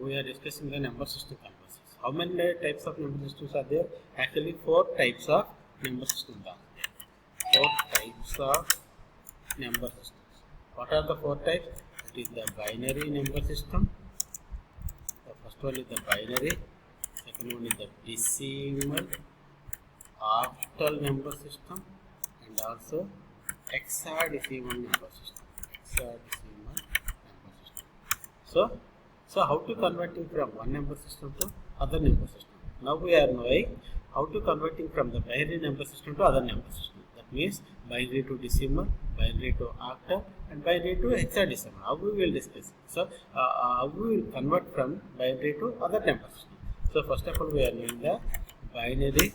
we are discussing the number system conversions. How many types of number systems are there? Actually, 4 types of number systems are there. 4 types of number systems. What are the 4 types? It is the binary number system. The first one is the binary. Second one is the decimal, octal number system, and also hexadecimal number system. Hexadecimal number system. So how to converting from one number system to other number system? Now we are knowing how to converting from the binary number system to other number system. That means binary to decimal, binary to octal, and binary to hexadecimal. How we will discuss. So how we will convert from binary to other number system. So first of all, we are knowing the binary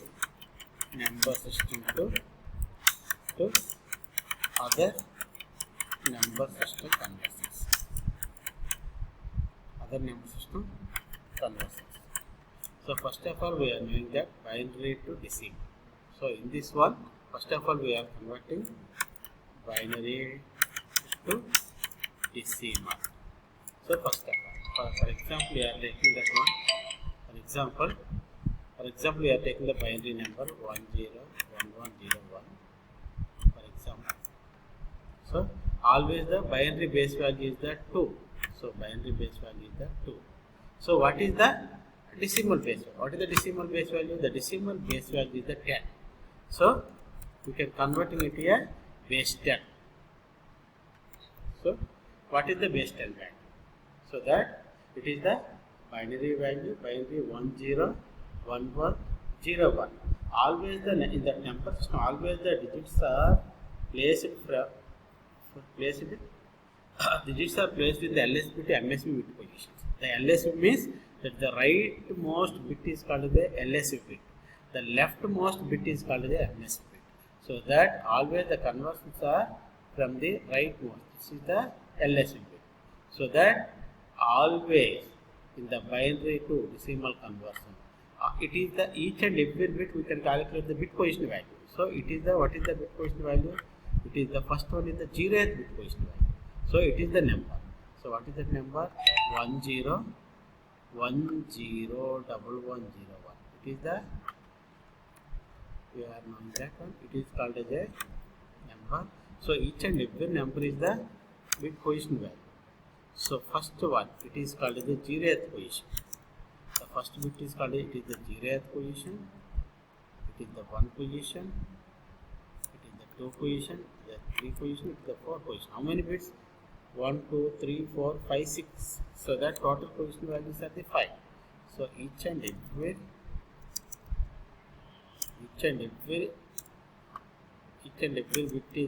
number system to other number system conversions. Other number system conversions. So first of all, we are knowing that binary to decimal. So in this one, first of all, we are converting binary to decimal. So first of all, for example, we are taking that one. For example, we are taking the binary number 101101. For example, so always the binary base value is the 2. So binary base value is the 2. So what is the decimal base value? What is the decimal base value? The decimal base value is the 10. So we can convert it into a base 10. So what is the base 10 value? So that it is the binary value, binary 101101. Always in the number system, always the digits are placed digits are placed in the LSB to MSB bit positions. The LSB means that the rightmost bit is called the LSB bit. The leftmost bit is called the MSB bit. So that always the conversions are from the rightmost. This is the LSB bit. So that always in the binary to decimal conversion, it is the each and every bit we can calculate the bit position value. So it is the what is the bit position value? It is the first one is the 0th bit position value. So it is the number. So what is that number? 10101101. It is the, we are knowing that one. It is called as a number. So each and every number is the bit position value. So first one, it is called as the 0th position. The first bit is called, it is the 0th position. It is the 1 position. It is the 2 position. The 3 position. It is the 4 position. How many bits? 1, 2, 3, 4, 5, 6. So that total position values are the 5. So each and every bit is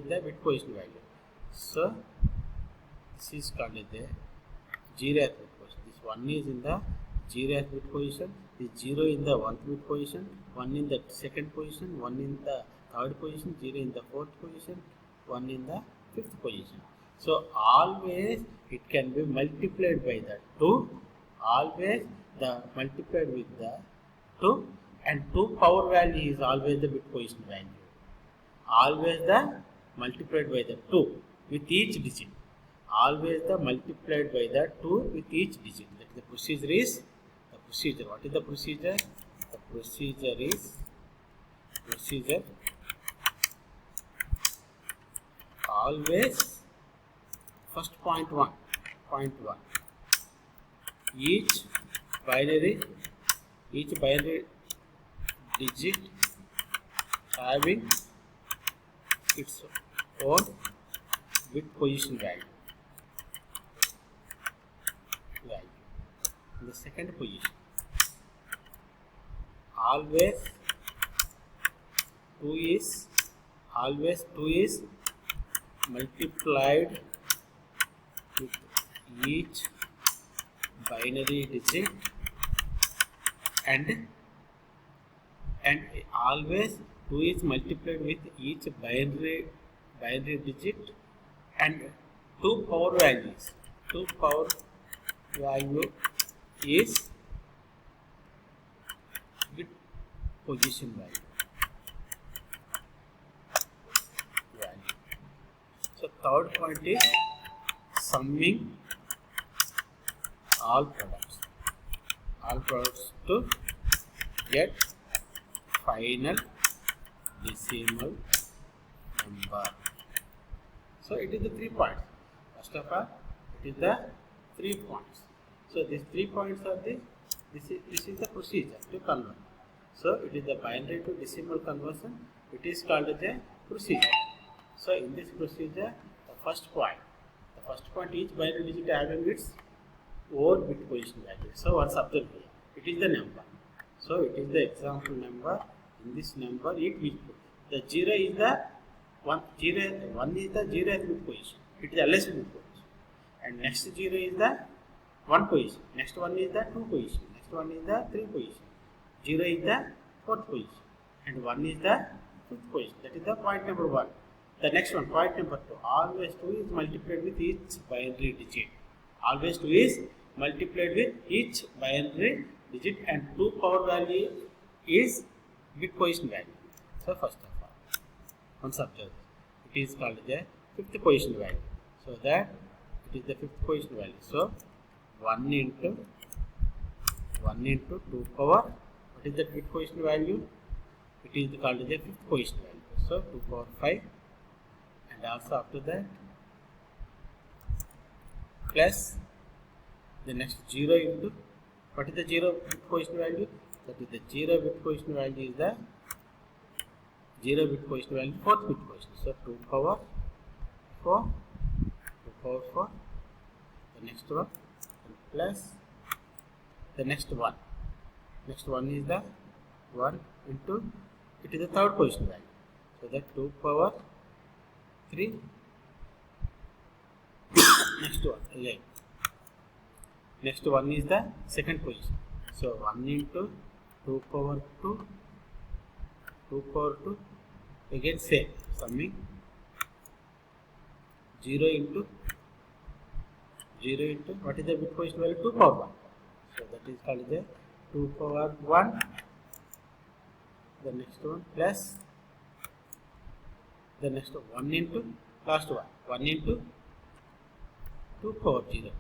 the bit position value. So this is called as the 0th bit position. This 1 is in the 0th bit position. This 0 in the 1th bit position. 1 in the 2nd position. 1 in the 3rd position. 0 in the 4th position. 1 in the 5th position. So always it can be multiplied by the 2. Always the multiplied with the 2, and 2 power value is always the bit position value. Always the multiplied by the 2 with each digit. Always the multiplied by the 2 with each digit. That the procedure is the procedure. What is the procedure? The procedure is always first point 1. Each binary digit having its own bit position value. In the second position, always 2 is multiplied with each binary digit, and always 2 is multiplied with each binary digit and 2 power values. 2 power value is bit position value. So third point is summing all products. all products to get final decimal number. So it is the 3 points. First of all, it is the 3 points. So these 3 points are this is the procedure to convert. So it is the binary to decimal conversion. It is called as a procedure. So in this procedure, the first point each binary digit having its own bit position value. So what's observed here? It is the number. So it is the example number. In this number, the 0 is the 1 is the 0th bit position. It is the LS bit position. And next 0 is the 1 position. Next one is the 2 position. Next one is the 3 position. 0 is the 4th position. And 1 is the 5th position. That is the point number 1. The next one, point number 2. Always 2 is multiplied with each binary digit. Always 2 is multiplied with each binary digit, and 2 power value is bit position value. So first of all, once observed, it is called the 5th position value. So that it is the 5th position value. So 1 into 2 power, what is the bit position value? It is called the 5th position value. So 2 power 5, and also after that plus the next 0 into, what is the 0 bit position value? That is the 0 bit position value is the 0 bit position value, 4th bit position. So 2 power 4, the next one, and plus the next one. Next one is the 1 into, it is the 3rd position value. So that 2 power 3, next one again. Next one is the 2nd position. So 1 into 2 power 2, again same, summing 0 into, what is the bit position value? 2 power 1. So that is called the 2 power 1. The next one plus the next 1 into last one, 1 into 2 power 0.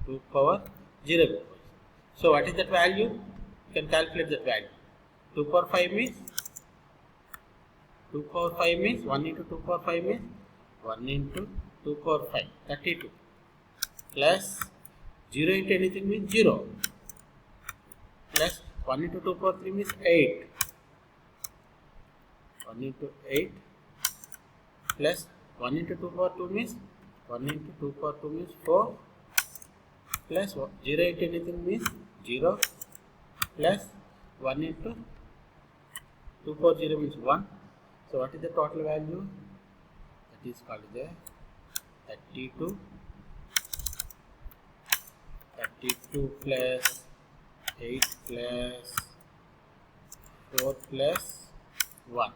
2 power 0. So what is that value? You can calculate that value. 2 power 5 means 1 into 2 power 5 means 1 into 2 power 5, 32, plus 0 into anything means 0, plus 1 into 2 power 3 means 8, 1 into 8, plus 1 into 2 power 2 means 1 into 2 power 2 means 4, plus 0 into anything means 0, plus 1 into 2 power 0 means 1. So what is the total value? That is called the 32 plus 8 plus 4 plus 1.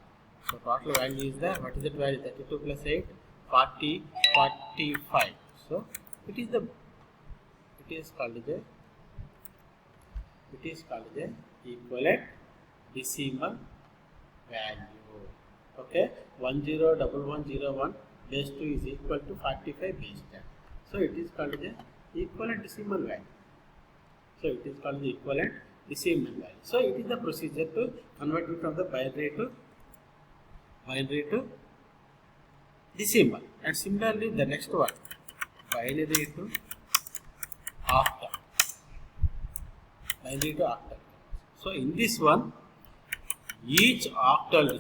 So total value is the, what is that value? 32 plus 8, 45. So it is called the equivalent decimal value. Okay, 101101 base 2 is equal to 45 base 10. So it is called the equivalent decimal value. So it is called the equivalent decimal value. So it is the procedure to convert it from the binary to decimal. And similarly the next one, binary to octal. So in this one, each octal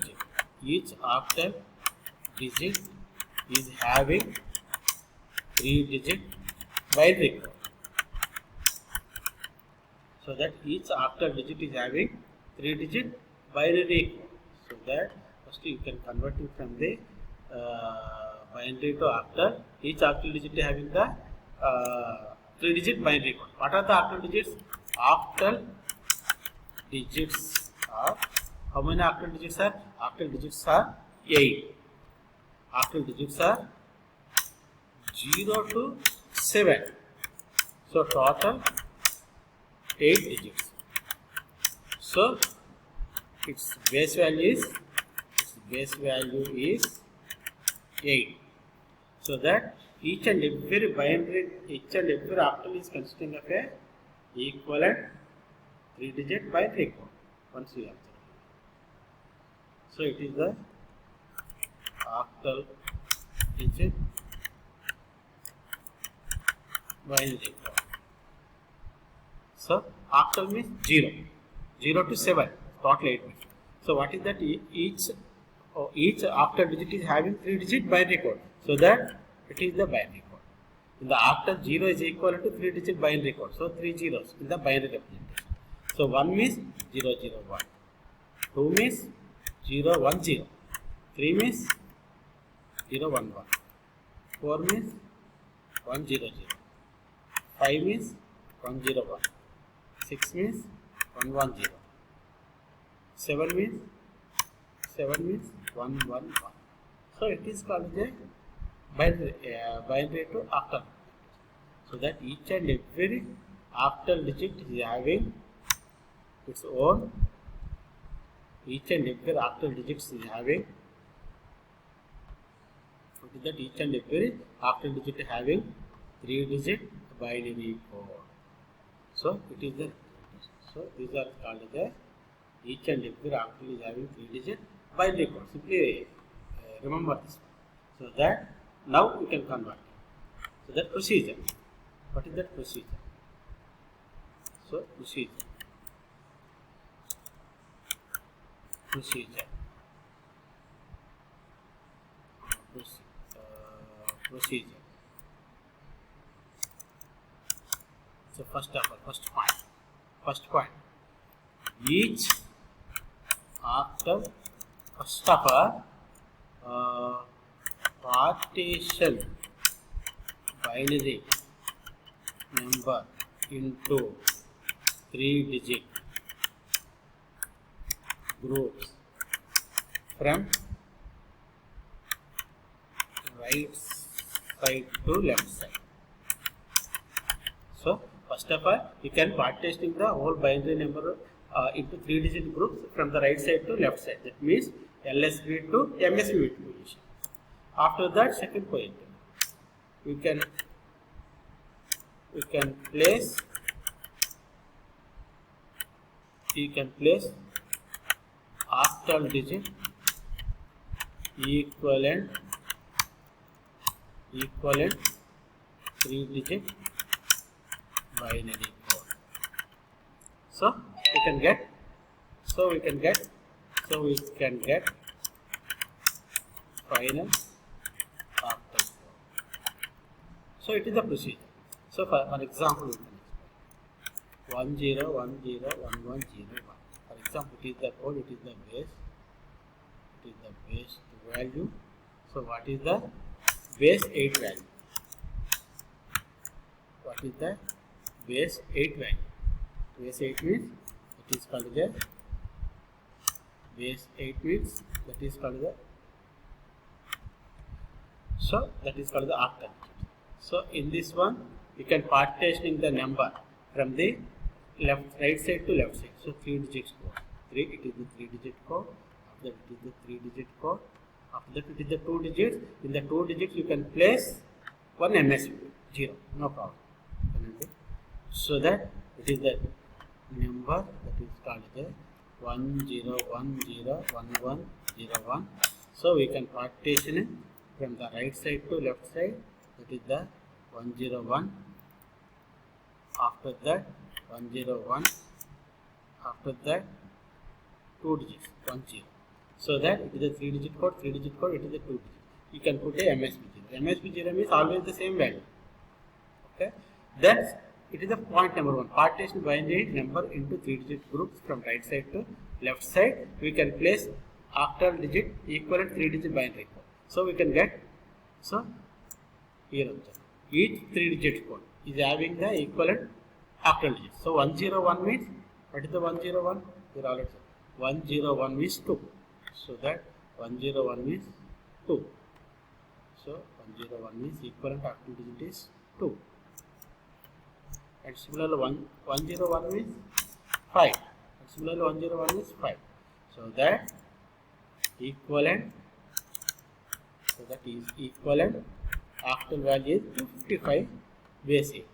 digit is having 3-digit binary code. So that each octal digit is having 3-digit binary code. So that first you can convert it from the binary to octal. Each octal digit is having the 3-digit binary code. What are the octal digits? Octal digits are, how many octal digits are? Octal digits are 8. Octal digits are 0 to 7. So total 8 digits. So its base value is 8. So that each and every octal is consisting of a equivalent 3-digit binary code once we observe. So it is the octal digit binary code. So octal means 0 to 7, total 8 bits. So what is that? Each octal digit is having 3-digit binary code. So that it is the binary code. In the octal, 0 is equal to 3-digit binary code. So 3 zeros in the binary representation. So 1 means 0, 0, 1. 2 means 0, 1, 0. 3 means 0, 1, 1. 4 means 1, 0, 0. 5 means 1, 0, 1. 6 means 1, 1, 0. 7 means 1, 1, 1. So it is called the binary to octal. So that each and every octal digit is having its own. Each and every octal digit is having. What is that? Each and every octal digit having 3-digit binary code. So it is the. So these are called the each and every octal is having 3-digit binary code. Simply remember this. So that now we can convert. So that procedure. What is that procedure? So procedure. Procedure. So first point. Each octal, first of all, partition binary number into 3-digit groups from right side to left side. So first of all, you can partitioning the whole binary number into 3-digit groups from the right side to left side. That means LSB to MSB position. After that, second point, we can place octal digit equivalent 3-digit binary code. So we can get final octal code. So it is the procedure. So for example, 1 0 1 0 1 1 0 1. For example, it is the code, it is the base value. So what is the base 8 value? What is the base 8 value? Base 8 means it is called the base 8 means that is called the, so that is called the octal. So in this one, you can partitioning the number from the right side to left side. So 3-digit code. It is the 3-digit code. After that, it is the 3-digit code. After that, it is the 2 digits. In the 2 digits, you can place one MSB 0. No problem. So that it is the number that is called the 1 0 1 0 1 1 0 1. So we can partition it from the right side to left side. That is the 1 0 1. After that 1 0 1. After that 2 digits 1 0. So that it is a 3-digit code. 3-digit code. It is a 2 digit. You can put a MSB 0. MSB 0 means always the same value. Okay. Then it is the point number 1. Partition binary number into 3-digit groups from right side to left side. We can place octal digit equivalent 3-digit binary code. So we can get, so here also each 3-digit code is having the equivalent octal digit. So 101 means, what is the 101? Here already 101 means 2. So that 101 means 2. So 101 means equivalent octal digit is 2. And similarly 101 means 5. And similarly 101 means 5. So that equivalent, octal value is 255 base 8.